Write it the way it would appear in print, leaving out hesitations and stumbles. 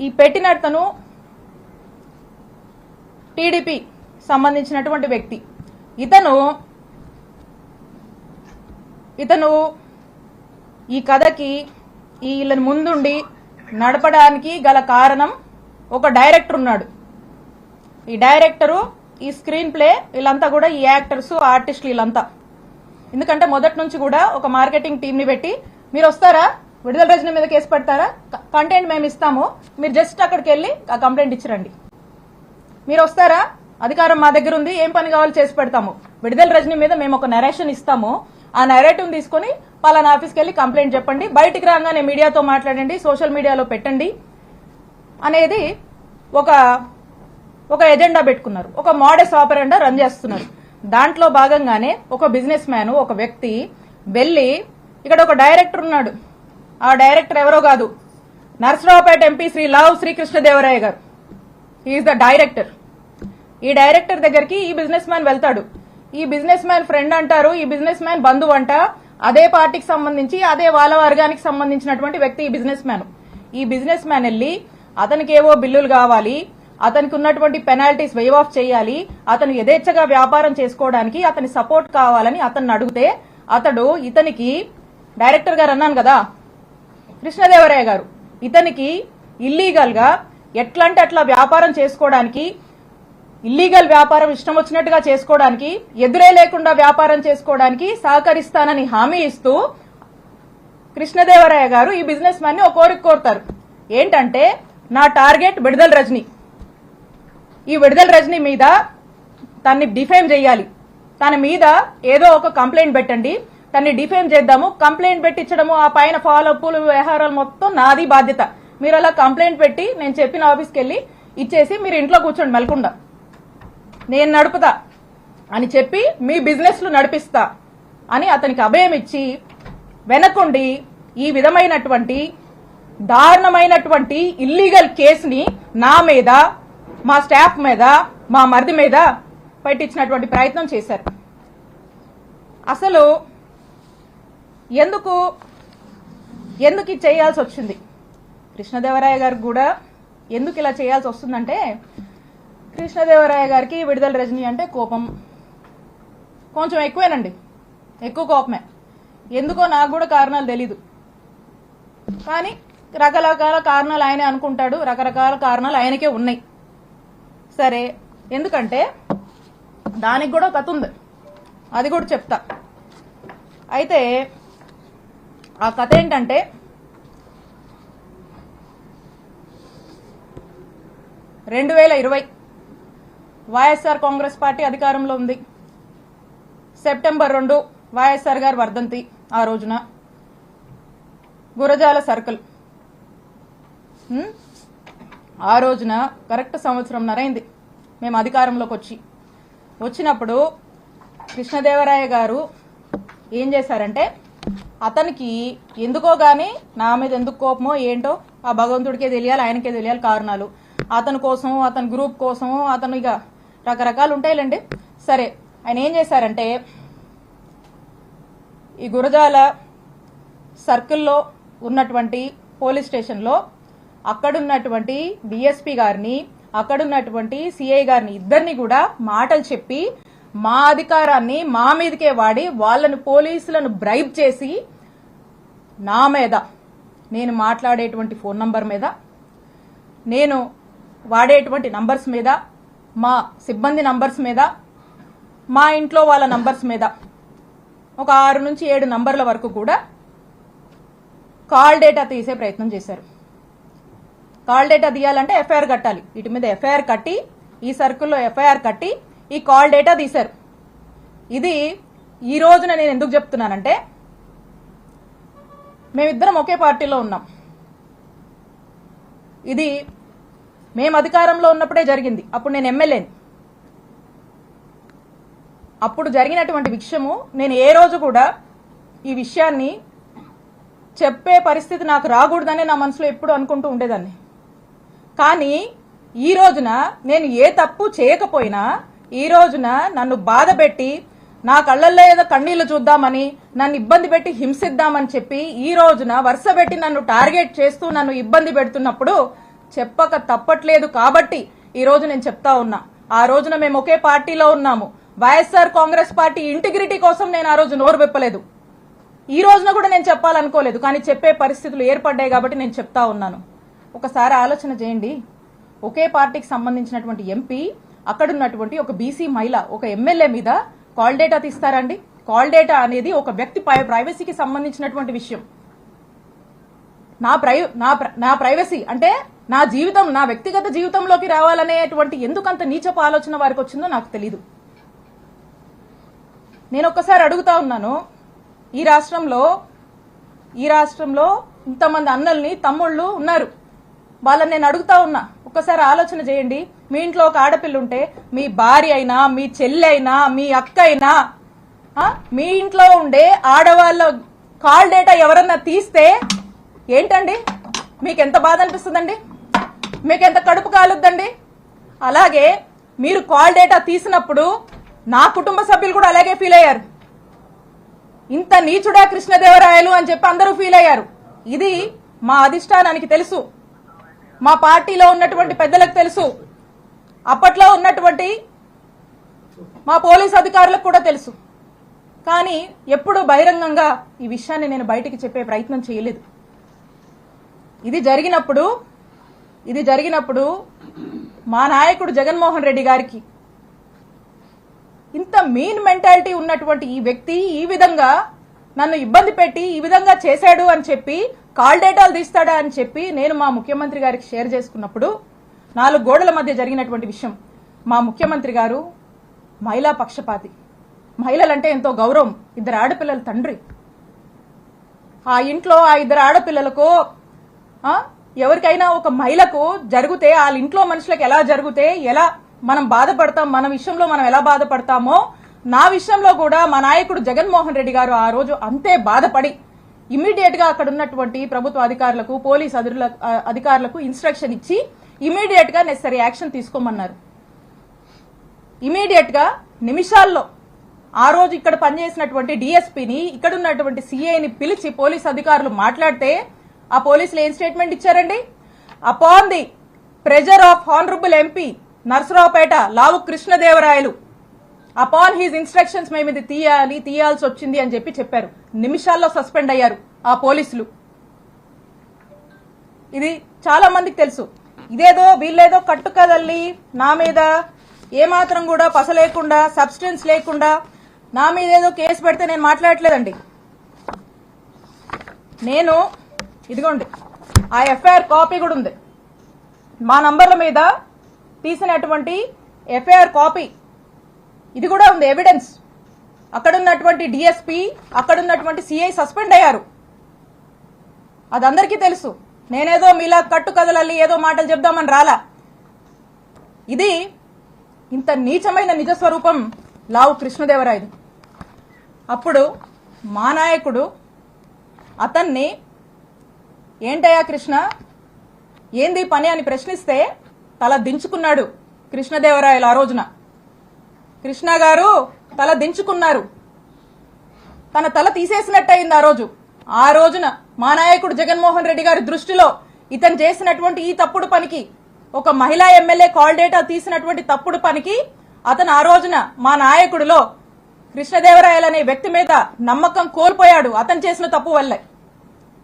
ఈ పెట్టినతను టీడీపీ సంబంధించినటువంటి వ్యక్తి. ఇతను ఈ కథకి వీళ్ళని ముందుండి నడపడానికి గల కారణం ఒక డైరెక్టర్ ఉన్నాడు. ఈ డైరెక్టరు, ఈ స్క్రీన్ ప్లే, వీళ్ళంతా కూడా ఈ యాక్టర్స్, ఆర్టిస్టులు వీళ్ళంతా. ఎందుకంటే మొదటి నుంచి కూడా ఒక మార్కెటింగ్ టీంని పెట్టి, మీరు వస్తారా, విడుదల రజనీ మీద కేసు పెడతారా, కంటెంట్ మేము ఇస్తాము, మీరు జస్ట్ అక్కడికి వెళ్ళి ఆ కంప్లైంట్ ఇచ్చిరండి, మీరు వస్తారా, అధికారం మా దగ్గర ఉంది, ఏం పని కావాలో చేసి పెడతాము, విడుదల రజనీ మీద మేము ఒక నరేషన్ ఇస్తాము, ఆ నరేటివ్ తీసుకుని పలానా ఆఫీస్కి వెళ్ళి కంప్లైంట్ చెప్పండి, బయటికి రాగానే మీడియాతో మాట్లాడండి, సోషల్ మీడియాలో పెట్టండి అనేది ఒక ఎజెండా పెట్టుకున్నారు. ఒక మోడస్ ఆపరెండా రన్ చేస్తున్నారు. దాంట్లో భాగంగానే ఒక బిజినెస్ మ్యాన్, ఒక వ్యక్తి వెళ్ళి, ఇక్కడ ఒక డైరెక్టర్ ఉన్నాడు, ఆ డైరెక్టర్ ఎవరో కాదు, నర్సరావుపేట ఎంపీ శ్రీ లావు శ్రీకృష్ణదేవరాయ గారు. Is the director. ఈ డైరెక్టర్ దగ్గరికి ఈ బిజినెస్ మ్యాన్ వెళ్తాడు. ఈ బిజినెస్ మ్యాన్ ఫ్రెండ్ అంటారు, ఈ బిజినెస్ మ్యాన్ బంధువు అంట, అదే పార్టీకి సంబంధించి అదే వాళ్ళ వర్గానికి సంబంధించినటువంటి వ్యక్తి ఈ బిజినెస్ మ్యాన్. ఈ బిజినెస్ మ్యాన్ వెళ్ళి అతనికి ఏవో బిల్లులు కావాలి, అతనికి ఉన్నటువంటి పెనాల్టీస్ వేవ్ ఆఫ్ చేయాలి, అతను యథేచ్ఛగా వ్యాపారం చేసుకోవడానికి అతని సపోర్ట్ కావాలని అతన్ని అడిగితే, అతడు ఇతనికి డైరెక్టర్ గారు అన్నాను కదా కృష్ణదేవరాయ గారు, ఇతనికి ఇల్లీగల్ గా ఎట్లంటే అట్లా వ్యాపారం చేసుకోవడానికి, ఇల్లీగల్ వ్యాపారం ఇష్టం వచ్చినట్టుగా చేసుకోవడానికి, ఎదురే లేకుండా వ్యాపారం చేసుకోవడానికి సహకరిస్తానని హామీ ఇస్తూ కృష్ణదేవరాయ గారు ఈ బిజినెస్ మ్యాన్ ని ఒక కోరిక కోరుతారు. ఏంటంటే, నా టార్గెట్ విడుదల రజనీ, ఈ విడుదల రజనీ మీద తన్ని డిఫేమ్ చేయాలి, తన మీద ఏదో ఒక కంప్లైంట్ పెట్టండి, తన్ని డిఫేమ్ చేద్దాము, కంప్లైంట్ పెట్టించడము, ఆ పైన ఫాలోఅప్లు వ్యవహారాలు మొత్తం నాది బాధ్యత, మీరు అలా కంప్లైంట్ పెట్టి నేను చెప్పిన ఆఫీస్కి వెళ్ళి ఇచ్చేసి మీరు ఇంట్లో కూర్చోండి మెలకుండా, నేను నడుపుతా అని చెప్పి మీ బిజినెస్లు నడిపిస్తా అని అతనికి అభయం ఇచ్చి వెనకుండి ఈ విధమైనటువంటి దారుణమైనటువంటి ఇల్లీగల్ కేసుని నా మీద, మా స్టాఫ్ మీద, మా మరిది మీద పెట్టించినటువంటి ప్రయత్నం చేశారు. అసలు ఎందుకు ఇది చేయాల్సి వచ్చింది, కృష్ణదేవరాయ గారికి కూడా ఎందుకు ఇలా చేయాల్సి వస్తుందంటే, కృష్ణదేవరాయ గారికి విడుదల రజనీ అంటే కోపం కొంచెం ఎక్కువేనండి, ఎక్కువ కోపమే. ఎందుకో నాకు కూడా కారణాలు తెలీదు, కానీ రకరకాల కారణాలు ఆయనే అనుకుంటాడు, రకరకాల కారణాలు ఆయనకే ఉన్నాయి. సరే, ఎందుకంటే దానికి కూడా కథ ఉంది, అది కూడా చెప్తా. అయితే ఆ కథ ఏంటంటే, వైఎస్ఆర్ కాంగ్రెస్ పార్టీ అధికారంలో ఉంది. సెప్టెంబర్ 2 వైఎస్ఆర్ గారు వర్ధంతి. ఆ రోజున గురజాల సర్కిల్, ఆ రోజున కరెక్ట్ సంవత్సరంన్నర అయింది మేము అధికారంలోకి వచ్చినప్పుడు కృష్ణదేవరాయ గారు ఏం చేశారంటే, అతనికి ఎందుకో గాని నా మీద ఎందుకు కోపమో ఏంటో ఆ భగవంతుడికే తెలియాలి, ఆయనకే తెలియాలి కారణాలు. అతని కోసం, అతని గ్రూప్ కోసం, అతను ఇక రకరకాలు ఉంటాయిలేండి. సరే, ఆయన ఏం చేశారంటే, ఈ గురజాల సర్కిల్లో ఉన్నటువంటి పోలీస్ స్టేషన్లో అక్కడున్నటువంటి డిఎస్పీ గారిని, అక్కడున్నటువంటి సిఐ గారిని, ఇద్దరిని కూడా మాటలు చెప్పి మా అధికారాన్ని మా మీదకే వాడి వాళ్ళను, పోలీసులను బ్రైబ్ చేసి నా మీద, నేను మాట్లాడేటువంటి ఫోన్ నంబర్ మీద, నేను వాడేటువంటి నంబర్స్ మీద, మా సిబ్బంది నంబర్స్ మీద, మా ఇంట్లో వాళ్ళ నంబర్స్ మీద ఒక 6 నుంచి 7 నంబర్ల వరకు కూడా కాల్ డేటా తీసే ప్రయత్నం చేశారు. కాల్ డేటా తీయాలంటే ఎఫ్ఐఆర్ కట్టాలి. వీటి మీద ఎఫ్ఐఆర్ కట్టి, ఈ సర్కిల్లో ఎఫ్ఐఆర్ కట్టి ఈ కాల్ డేటా తీశారు. ఇది ఈ రోజున నేను ఎందుకు చెప్తున్నానంటే, మేమిద్దరం ఒకే పార్టీలో ఉన్నాం. ఇది మేము అధికారంలో ఉన్నప్పుడే జరిగింది. అప్పుడు నేను ఎమ్మెల్యేని. అప్పుడు జరిగినటువంటి విషయము నేను ఏ రోజు కూడా ఈ విషయాన్ని చెప్పే పరిస్థితి నాకు రాకూడదని నా మనసులో ఎప్పుడు అనుకుంటూ ఉండేదాన్ని. కానీ ఈ రోజున నేను ఏ తప్పు చేయకపోయినా, ఈ రోజున నన్ను బాధ పెట్టి, నా కళ్ళల్లో ఏదో కన్నీళ్లు చూద్దామని, నన్ను ఇబ్బంది పెట్టి హింసిద్దామని చెప్పి ఈ రోజున వరుస పెట్టి నన్ను టార్గెట్ చేస్తూ నన్ను ఇబ్బంది పెడుతున్నప్పుడు చెప్పక తప్పట్లేదు కాబట్టి ఈ రోజు నేను చెప్తా ఉన్నా. ఆ రోజున మేము ఒకే పార్టీలో ఉన్నాము. వైఎస్ఆర్ కాంగ్రెస్ పార్టీ ఇంటిగ్రిటీ కోసం నేను ఆ రోజు నోరు విప్పలేదు. ఈ రోజున కూడా నేను చెప్పాలనుకోలేదు, కానీ చెప్పే పరిస్థితులు ఏర్పడ్డాయి కాబట్టి నేను చెప్తా ఉన్నాను. ఒకసారి ఆలోచన చేయండి. ఒకే పార్టీకి సంబంధించినటువంటి ఎంపీ, అక్కడున్నటువంటి ఒక బీసీ మహిళ, ఒక ఎమ్మెల్యే మీద కాల్ డేటా తీస్తారండి? కాల్ డేటా అనేది ఒక వ్యక్తి ప్రైవసీకి సంబంధించినటువంటి విషయం. నా ప్రైవసీ అంటే నా జీవితం, నా వ్యక్తిగత జీవితంలోకి రావాలనేటువంటి ఎందుకంత నీచపు ఆలోచన వారికి వచ్చిందో నాకు తెలీదు. నేను ఒక్కసారి అడుగుతా ఉన్నాను, ఈ రాష్ట్రంలో ఇంతమంది అన్నల్ని, తమ్ముళ్ళు ఉన్నారు. వాళ్ళని నేను అడుగుతా ఉన్నా, ఒక్కసారి ఆలోచన చేయండి. మీ ఇంట్లో ఒక ఆడపిల్ల ఉంటే, మీ భార్య అయినా, మీ చెల్లి అయినా, మీ అక్క అయినా, మీ ఇంట్లో ఉండే ఆడవాళ్ళ కాల్ డేటా ఎవరన్నా తీస్తే ఏంటండి? మీకెంత బాధ అనిపిస్తుందండి? మీకెంత కడుపు కాలుద్దండి? అలాగే మీరు కాల్ డేటా తీసినప్పుడు నా కుటుంబ సభ్యులు కూడా అలాగే ఫీల్ అయ్యారు. ఇంత నీచుడా కృష్ణదేవరాయలు అని చెప్పి అందరూ ఫీల్ అయ్యారు. ఇది మా అధిష్టానానికి తెలుసు, మా పార్టీలో ఉన్నటువంటి పెద్దలకు తెలుసు, అప్పట్లో ఉన్నటువంటి మా పోలీస్ అధికారులకు కూడా తెలుసు. కానీ ఎప్పుడు బహిరంగంగా ఈ విషయాన్ని నేను బయటికి చెప్పే ప్రయత్నం చేయలేదు. ఇది జరిగినప్పుడు మా నాయకుడు జగన్మోహన్ రెడ్డి గారికి ఇంత మీన్ మెంటాలిటీ ఉన్నటువంటి ఈ వ్యక్తి ఈ విధంగా నన్ను ఇబ్బంది పెట్టి ఈ విధంగా చేశాడు అని చెప్పి, కాల్ డేటాలు తీస్తాడా అని చెప్పి నేను మా ముఖ్యమంత్రి గారికి షేర్ చేసుకున్నప్పుడు, 4 గోడల మధ్య జరిగినటువంటి విషయం. మా ముఖ్యమంత్రి గారు మహిళా పక్షపాతి, మహిళలంటే ఎంతో గౌరవం, 2 ఆడపిల్లల తండ్రి. ఆ ఇంట్లో ఆ 2 ఆడపిల్లలకు ఎవరికైనా ఒక మహిళకు జరిగితే, వాళ్ళ ఇంట్లో మనుషులకు ఎలా జరిగితే ఎలా మనం బాధపడతాం, మన విషయంలో మనం ఎలా బాధపడతామో, నా విషయంలో కూడా మా నాయకుడు జగన్మోహన్ రెడ్డి గారు ఆ రోజు అంతే బాధపడి ఇమీడియట్ గా అక్కడ ఉన్నటువంటి ప్రభుత్వ అధికారులకు, పోలీస్ అధికారులకు ఇన్స్ట్రక్షన్ ఇచ్చి ఇమీడియట్ గా నెసరీ యాక్షన్ తీసుకోమన్నారు. ఇమీడియట్ గా నిమిషాల్లో ఆ రోజు ఇక్కడ పనిచేసినటువంటి డిఎస్పీని, ఇక్కడ ఉన్నటువంటి సిఐని పిలిచి పోలీస్ అధికారులు మాట్లాడితే ఆ పోలీసులు ఏం స్టేట్మెంట్ ఇచ్చారండి? Upon the pressure of honourable MP Narasaraopet Lavu Krishnadevarayalu, upon his instructions మేము ఇది తీయాల్సి వచ్చింది అని చెప్పారు. నిమిషాల్లో సస్పెండ్ అయ్యారు ఆ పోలీసులు. ఇది చాలా మందికి తెలుసు. ఇదేదో వీళ్ళేదో కట్టుకదల్లి నా మీద ఏమాత్రం కూడా పస లేకుండా, సబ్స్టెన్స్ లేకుండా నా మీద ఏదో కేసు పెడితే నేను మాట్లాడట్లేదండి. నేను ఇదిగోండి, ఆ ఎఫ్ఐఆర్ కాపీ కూడా ఉంది. మా నంబర్ల మీద తీసినటువంటి ఎఫ్ఐఆర్ కాపీ ఇది కూడా ఉంది, ఎవిడెన్స్. అక్కడున్నటువంటి డిఎస్పీ, అక్కడున్నటువంటి సిఐ సస్పెండ్ అయ్యారు. అది అందరికీ తెలుసు. నేనేదో మీలా కట్టు కదలల్లి ఏదో మాటలు చెప్దామని రాలా. ఇది ఇంత నీచమైన నిజస్వరూపం లావు కృష్ణదేవరాయలు. అప్పుడు మా నాయకుడు అతన్ని ఏంటయ్యా కృష్ణ, ఏంది పని అని ప్రశ్నిస్తే తల దించుకున్నాడు కృష్ణదేవరాయలు. ఆ రోజున కృష్ణ గారు తల దించుకున్నారు. తన తల తీసేసినట్టయింది ఆ రోజున మా నాయకుడు జగన్మోహన్ రెడ్డి గారి దృష్టిలో ఇతను చేసినటువంటి ఈ తప్పుడు పనికి, ఒక మహిళా ఎమ్మెల్యే కాల్ డేటా తీసినటువంటి తప్పుడు పనికి అతను ఆ రోజున మా నాయకుడిలో కృష్ణదేవరాయలు అనే వ్యక్తి మీద నమ్మకం కోల్పోయాడు, అతను చేసిన తప్పు వల్లే.